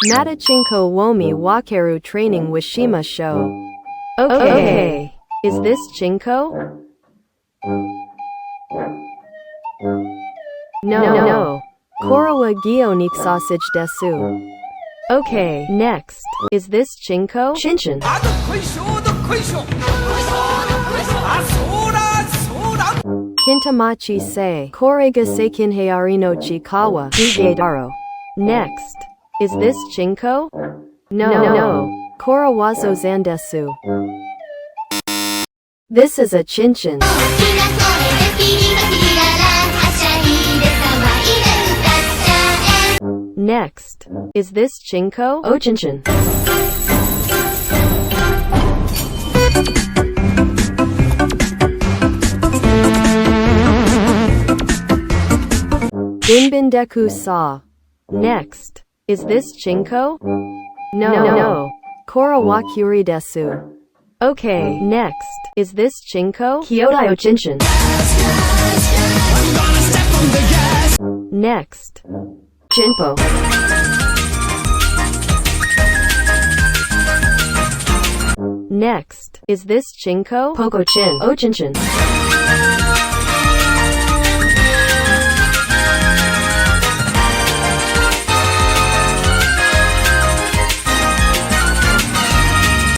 Matachinko womi wakeru training wishima show. Okay. Is this Chinko? No. Korowa gyo niksasage desu. Okay, next. Is this Chinko? Chinchin. Kintamachi se. Korega seikin heari no chikawa. Daro. Next. Is this Chinko? No. Korawazo zandesu. This is a chinchin. Next. Is this Chinko? Oh, chinchin. Binbindeku sa. Next. Is this Chinko? No. Korawakuri desu. Okay, next. Is this Chinko? Kyodayo chinchin. Next. Chinpo. Next. Is this Chinko? Poko chin. Oh, chinchin.